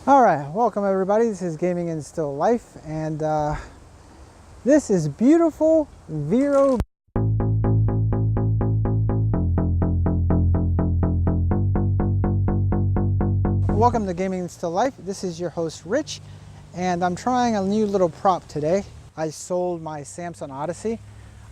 All right, welcome everybody. This is Gaming and Still Life, and this is beautiful Vero. Welcome to Gaming and Still Life. This is your host Rich, and I'm trying a new little prop today. I sold my Samsung Odyssey.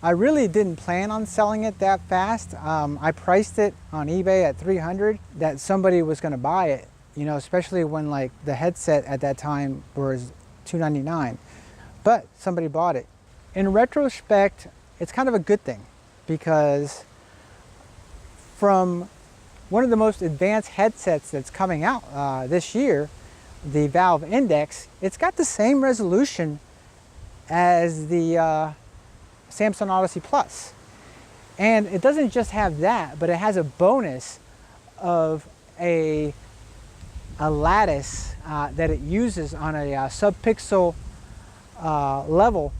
I really didn't plan on selling it that fast. I priced it on eBay at $300 that somebody was going to buy it. You know, especially when like the headset at that time was $299, but somebody bought it. In retrospect, it's kind of a good thing because from one of the most advanced headsets that's coming out this year, the Valve Index, it's got the same resolution as the Samsung Odyssey Plus. And it doesn't just have that, but it has a bonus of a lattice that it uses on a sub-pixel level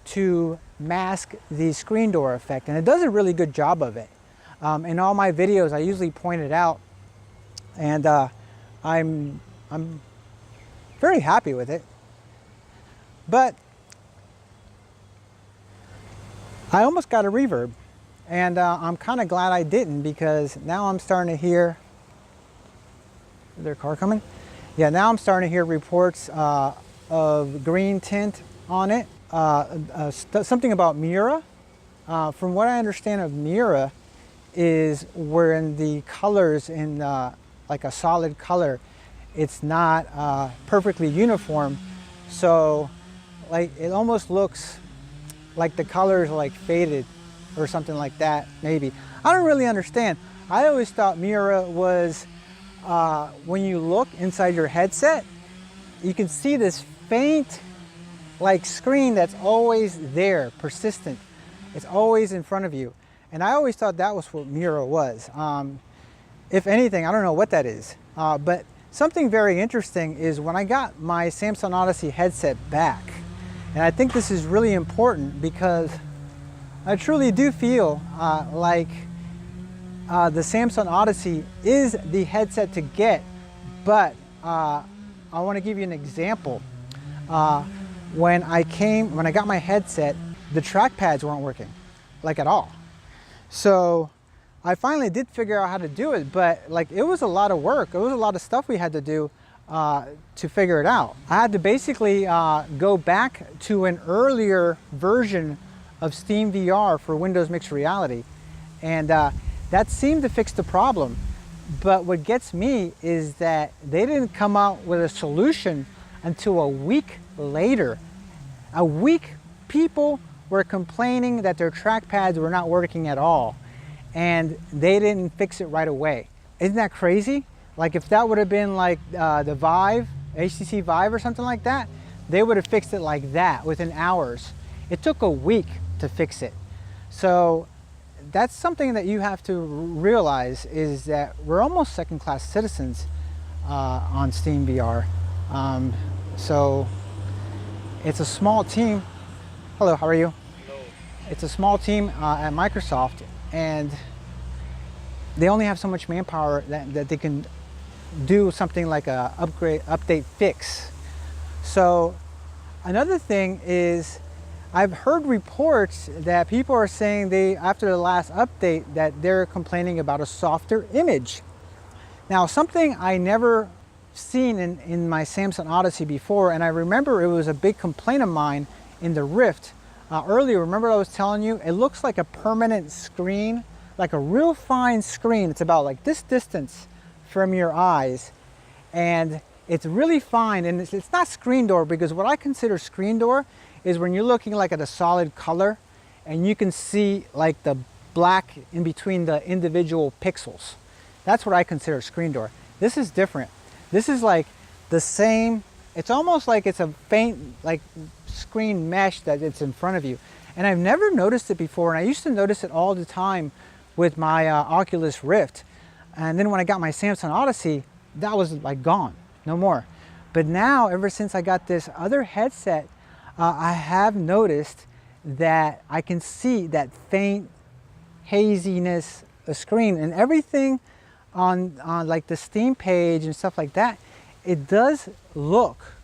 to mask the screen door effect, and it does a really good job of it. In all my videos I usually point it out, and I'm very happy with it. But I almost got a Reverb, and I'm kind of glad I didn't, because now I'm starting to hear their car coming. Yeah, now I'm starting to hear reports of green tint on it. Something about Mira. From what I understand of Mira is when the colors in like a solid color, it's not perfectly uniform. So like it almost looks like the colors like faded or something like that, maybe. I don't really understand. I always thought Mira was when you look inside your headset, you can see this faint like screen that's always there, persistent. It's always in front of you. And I always thought that was what Mira was. If anything, I don't know what that is. But something very interesting is when I got my Samsung Odyssey headset back, and I think this is really important because I truly do feel like the Samsung Odyssey is the headset to get, but I want to give you an example. When I got my headset, the Trackpads weren't working, like at all. So I finally did figure out how to do it, but like it was a lot of work. It was a lot of stuff we had to do to figure it out. I had to basically go back to an earlier version of SteamVR for Windows Mixed Reality, and that seemed to fix the problem. But what gets me is that they didn't come out with a solution until a week later. A week, people were complaining that their trackpads were not working at all, and they didn't fix it right away. Isn't that crazy? Like if that would have been like the Vive, HTC Vive or something like that, they would have fixed it like that within hours. It took a week to fix it. So that's something that you have to realize, is that we're almost second-class citizens on SteamVR. So it's a small team. Hello, how are you? Hello. It's a small team at Microsoft, and they only have so much manpower that they can do something like a update fix. So another thing is, I've heard reports that people are saying after the last update, that they're complaining about a softer image. Now, something I never seen in my Samsung Odyssey before, and I remember it was a big complaint of mine in the Rift. Earlier, remember I was telling you, it looks like a permanent screen, like a real fine screen. It's about like this distance from your eyes, and it's really fine, and it's not screen door, because what I consider screen door is when you're looking like at a solid color and you can see like the black in between the individual pixels. That's what I consider screen door. This is different. This is like the same, it's almost like it's a faint like screen mesh that it's in front of you. And I've never noticed it before, and I used to notice it all the time with my Oculus Rift. And then when I got my Samsung Odyssey, that was like gone, no more. But now, ever since I got this other headset, I have noticed that I can see that faint haziness of screen, and everything on like the Steam page and stuff like that, it does look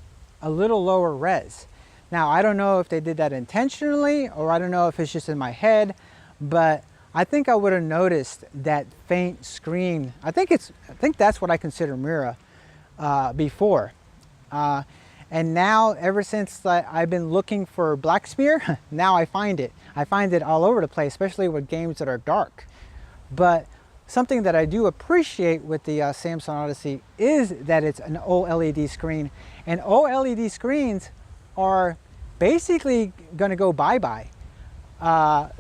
a little lower res. Now, I don't know if they did that intentionally, or I don't know if it's just in my head, but I think I would have noticed that faint screen. I think that's what I consider Mira before. And now, ever since I've been looking for black smear, now I find it. I find it all over the place, especially with games that are dark. But something that I do appreciate with the Samsung Odyssey is that it's an OLED screen. And OLED screens are basically going to go bye-bye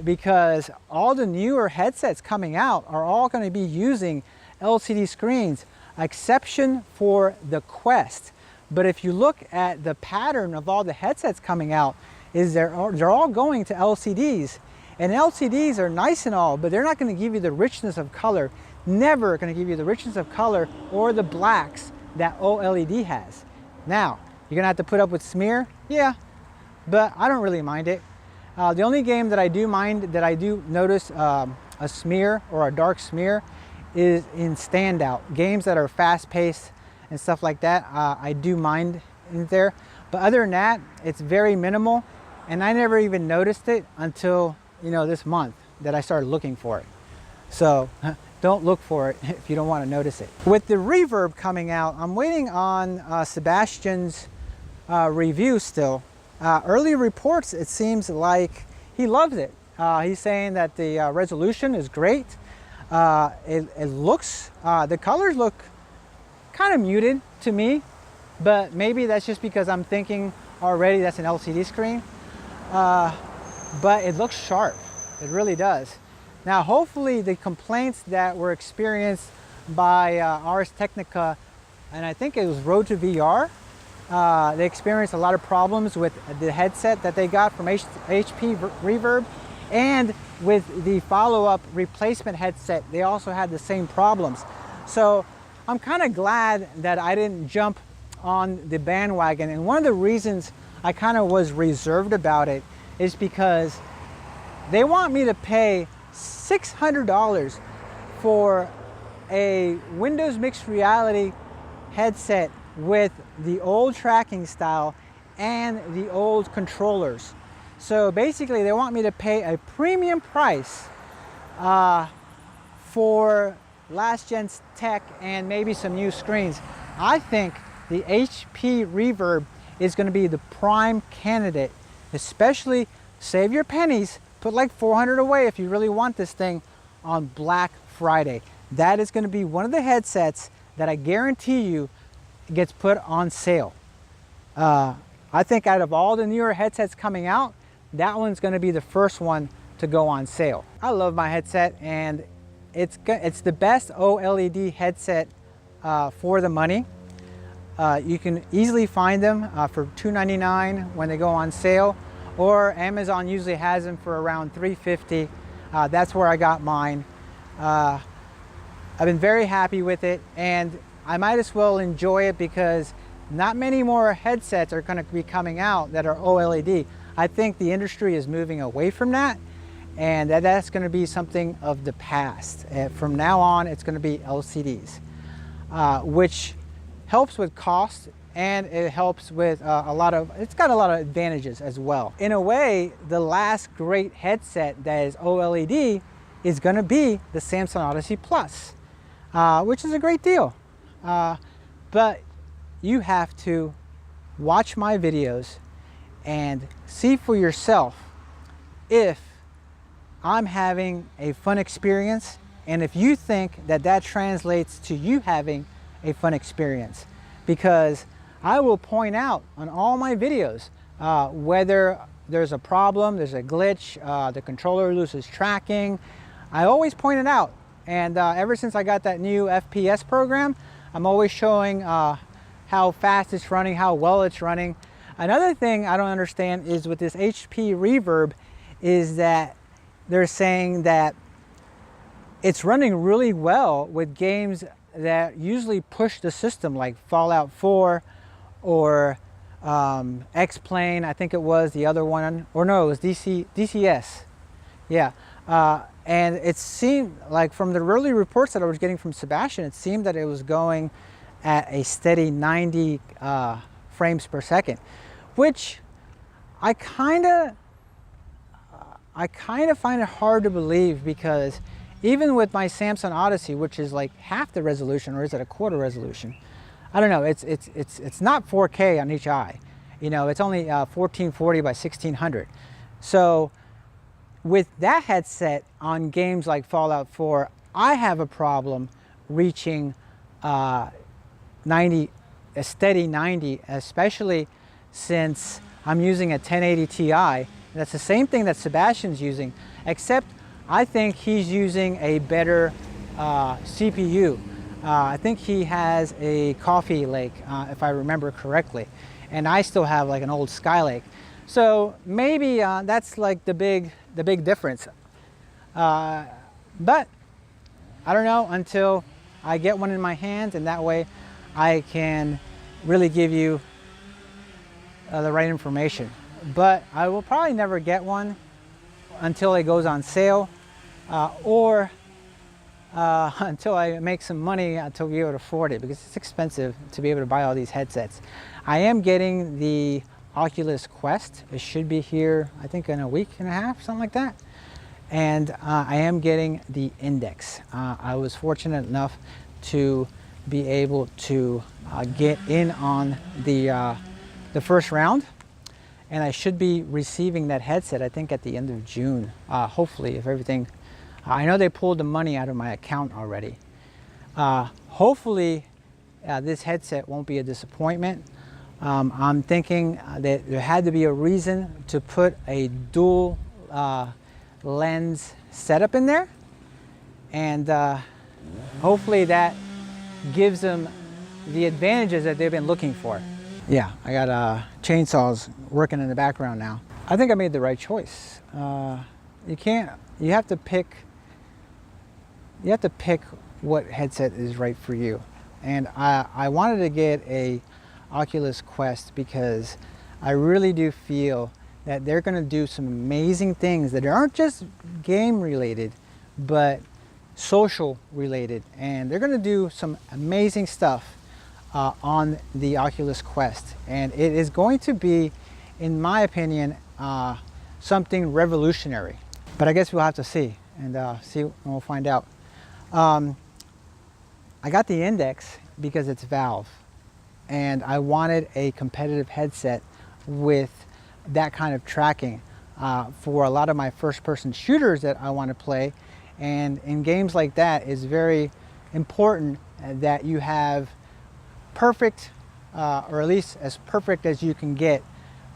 because all the newer headsets coming out are all going to be using LCD screens, exception for the Quest. But if you look at the pattern of all the headsets coming out, they're all going to LCDs. And LCDs are nice and all, but they're not going to give you the richness of color. Never going to give you the richness of color or the blacks that OLED has. Now, you're going to have to put up with smear? Yeah, but I don't really mind it. The only game that I do mind, that I do notice a smear or a dark smear, is in standout. Games that are fast-paced and stuff like that, I do mind in there. But other than that, it's very minimal, and I never even noticed it until, you know, this month that I started looking for it. So don't look for it if you don't want to notice it. With the Reverb coming out, I'm waiting on Sebastian's review still. Early reports, it seems like he loves it. He's saying that the resolution is great. It looks, the colors look kind of muted to me, but maybe that's just because I'm thinking already that's an LCD screen. But it looks sharp. It really does. Now, hopefully the complaints that were experienced by Ars Technica, and I think it was Road to VR, they experienced a lot of problems with the headset that they got from HP Reverb, and with the follow-up replacement headset, they also had the same problems. So I'm kind of glad that I didn't jump on the bandwagon. And one of the reasons I kind of was reserved about it is because they want me to pay $600 for a Windows Mixed Reality headset with the old tracking style and the old controllers. So basically they want me to pay a premium price for last gen tech and maybe some new screens. I think the HP Reverb is going to be the prime candidate, especially save your pennies, put like $400 away if you really want this thing on Black Friday. That is going to be one of the headsets that I guarantee you gets put on sale. I think out of all the newer headsets coming out, that one's going to be the first one to go on sale. I love my headset, and it's the best OLED headset for the money. You can easily find them for $299 when they go on sale, or Amazon usually has them for around $350. That's where I got mine. I've been very happy with it, and I might as well enjoy it because not many more headsets are going to be coming out that are OLED. I think the industry is moving away from that, and that's going to be something of the past. From now on, it's going to be LCDs, which helps with cost, and it helps with it's got a lot of advantages as well. In a way, the last great headset that is OLED is going to be the Samsung Odyssey Plus, which is a great deal. But you have to watch my videos and see for yourself if I'm having a fun experience, and if you think that that translates to you having a fun experience. Because I will point out on all my videos whether there's a problem, there's a glitch, the controller loses tracking. I always point it out, and ever since I got that new FPS program, I'm always showing how fast it's running, how well it's running. Another thing I don't understand is with this HP Reverb is that they're saying that it's running really well with games that usually push the system, like Fallout 4 or X-Plane, I think it was the other one, or no, it was DCS. Yeah, and it seemed like from the early reports that I was getting from Sebastian, it seemed that it was going at a steady 90 frames per second, which I kind of find it hard to believe, because even with my Samsung Odyssey, which is like half the resolution, or is it a quarter resolution? I don't know. It's not 4K on each eye. You know, it's only 1440 by 1600. So with that headset on games like Fallout 4, I have a problem reaching 90, a steady 90, especially since I'm using a 1080 Ti. That's the same thing that Sebastian's using, except I think he's using a better CPU. I think he has a Coffee Lake, if I remember correctly, and I still have like an old Skylake. So maybe that's like the big difference. But I don't know until I get one in my hands, and that way I can really give you the right information. But I will probably never get one until it goes on sale, or until I make some money to be able to afford it, because it's expensive to be able to buy all these headsets. I am getting the Oculus Quest. It should be here, I think, in a week and a half, something like that. And I am getting the Index. I was fortunate enough to be able to get in on the first round, and I should be receiving that headset, I think, at the end of June, hopefully, if everything. I know they pulled the money out of my account already. Hopefully this headset won't be a disappointment. I'm thinking that there had to be a reason to put a dual lens setup in there, and hopefully that gives them the advantages that they've been looking for. Yeah, I got chainsaws working in the background now. I think I made the right choice. You have to pick what headset is right for you. And I wanted to get a Oculus Quest because I really do feel that they're going to do some amazing things that aren't just game related, but social related. And they're going to do some amazing stuff on the Oculus Quest. And it is going to be, in my opinion, something revolutionary. But I guess we'll have to see, and we'll find out. I got the Index because it's Valve, and I wanted a competitive headset with that kind of tracking for a lot of my first-person shooters that I want to play. And in games like that, it's very important that you have perfect, or at least as perfect as you can get,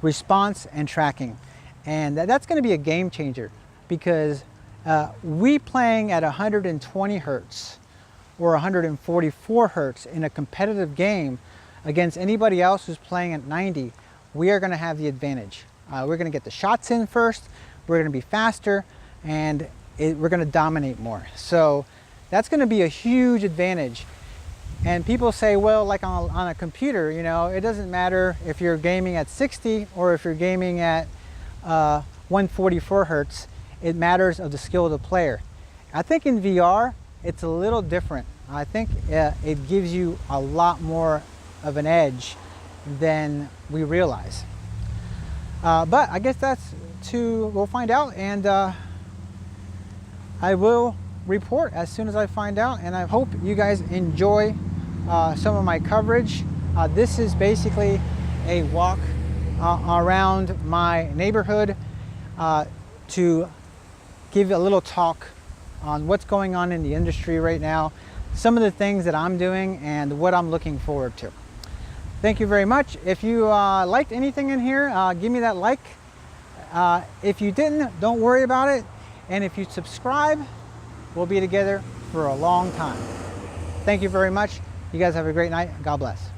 response and tracking. And that's going to be a game changer, because we playing at 120 hertz or 144 hertz in a competitive game against anybody else who's playing at 90, we are going to have the advantage. We're going to get the shots in first, we're going to be faster, and we're going to dominate more. So that's going to be a huge advantage. And people say, well, like on a computer, you know, it doesn't matter if you're gaming at 60 or if you're gaming at 144 hertz. It matters of the skill of the player. I think in VR, it's a little different. I think it gives you a lot more of an edge than we realize. But I guess we'll find out, and I will report as soon as I find out, and I hope you guys enjoy some of my coverage. This is basically a walk around my neighborhood to give a little talk on what's going on in the industry right now, some of the things that I'm doing, and what I'm looking forward to. Thank you very much. If you liked anything in here, give me that like. If you didn't, don't worry about it. And if you subscribe, we'll be together for a long time. Thank you very much. You guys have a great night. God bless.